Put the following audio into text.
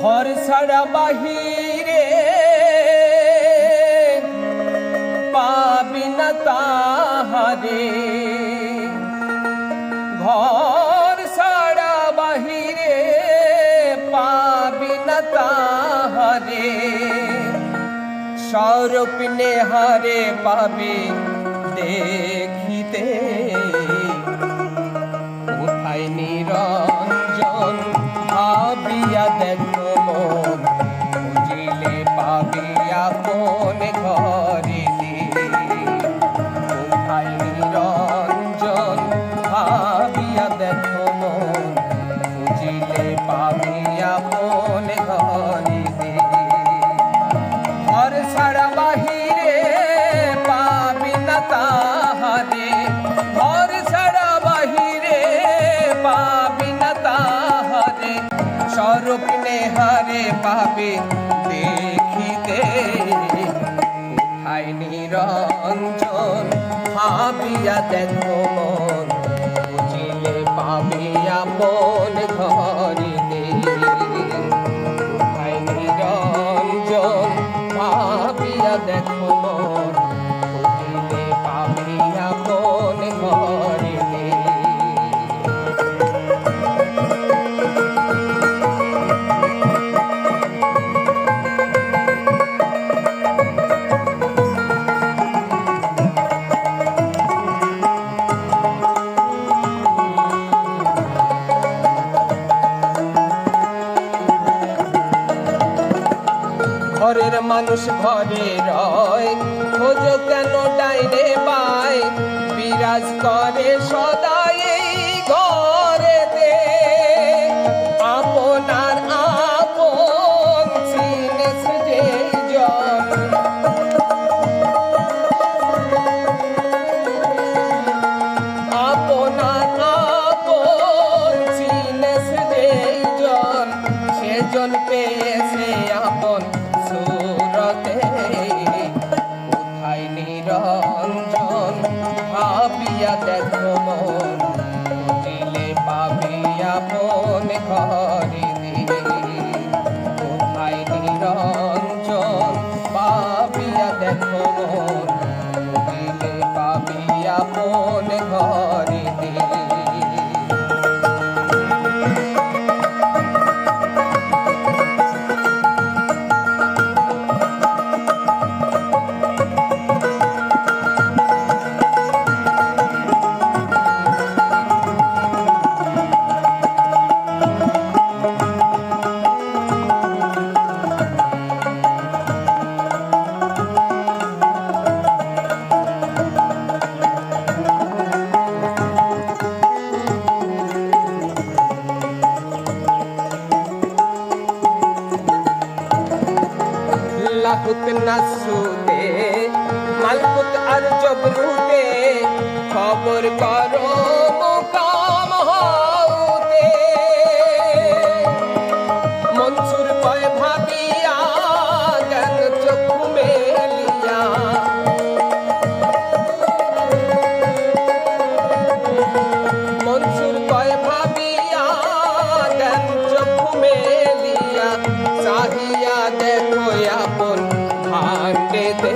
ঘর ছাড়া বাহিরে পাবি না তাহারে, ঘর ছাড়া বাহিরে পাবি না তাহারে, স্বরূপ নেহারে পাবি দেখিতে। কোথায় নিরঞ্জন ভাবিয়া দেখো মন, বুঝিলে পাবি আপন ঘরেতে। কোথায় নিরঞ্জন ভাবিয়া দেখো মন, বুঝিলে পাবি আপন ঘরেতে। ঘর ছাড়া বাহিরে পাবি না তাহারে, ঘর ছাড়া বাহিরে পাবি না তাহারে, স্বরূপ নেহারে পাবি দেখিতে। কোথায় নিরঞ্জন ভাবিয়া দেখো মন, বুঝিলে পাবি আপন ঘরেতে। কোথায় নিরঞ্জন ভাবিয়া দেখো মন, বুঝিলে পাবি আপন ঘরেতে। ঘরের মানুষ ঘরে রয়, খোঁজ কেন ডাইনে বাই, বিরাজ করে সদাই এই ঘরেতে। আপনার আপন চিনেছ যেই জন, আপনার আপন চিনেছ যেই জন, সেজন পেয়েছে আপন সুরতে। কোথায় নিরঞ্জন ভাবিয়া দেখো মন, বুঝিলে পাবি আপন ঘরেতে। কোথায় নিরঞ্জন ভাবিয়া দেখো মন, বুঝিলে পাবি আপন ঘরেতে। লাহুত নাসুতে মালকুত আর জবরুতে, খবর করো মুকাম হাউতে। মনসুর কয় ভাবিয়া জ্ঞান চক্ষু মেলিয়া, মনসুর কয় ভাবিয়া জ্ঞান চক্ষু মেলিয়া। চাহিয়া দেখো আপন ভাণ্ডেতে।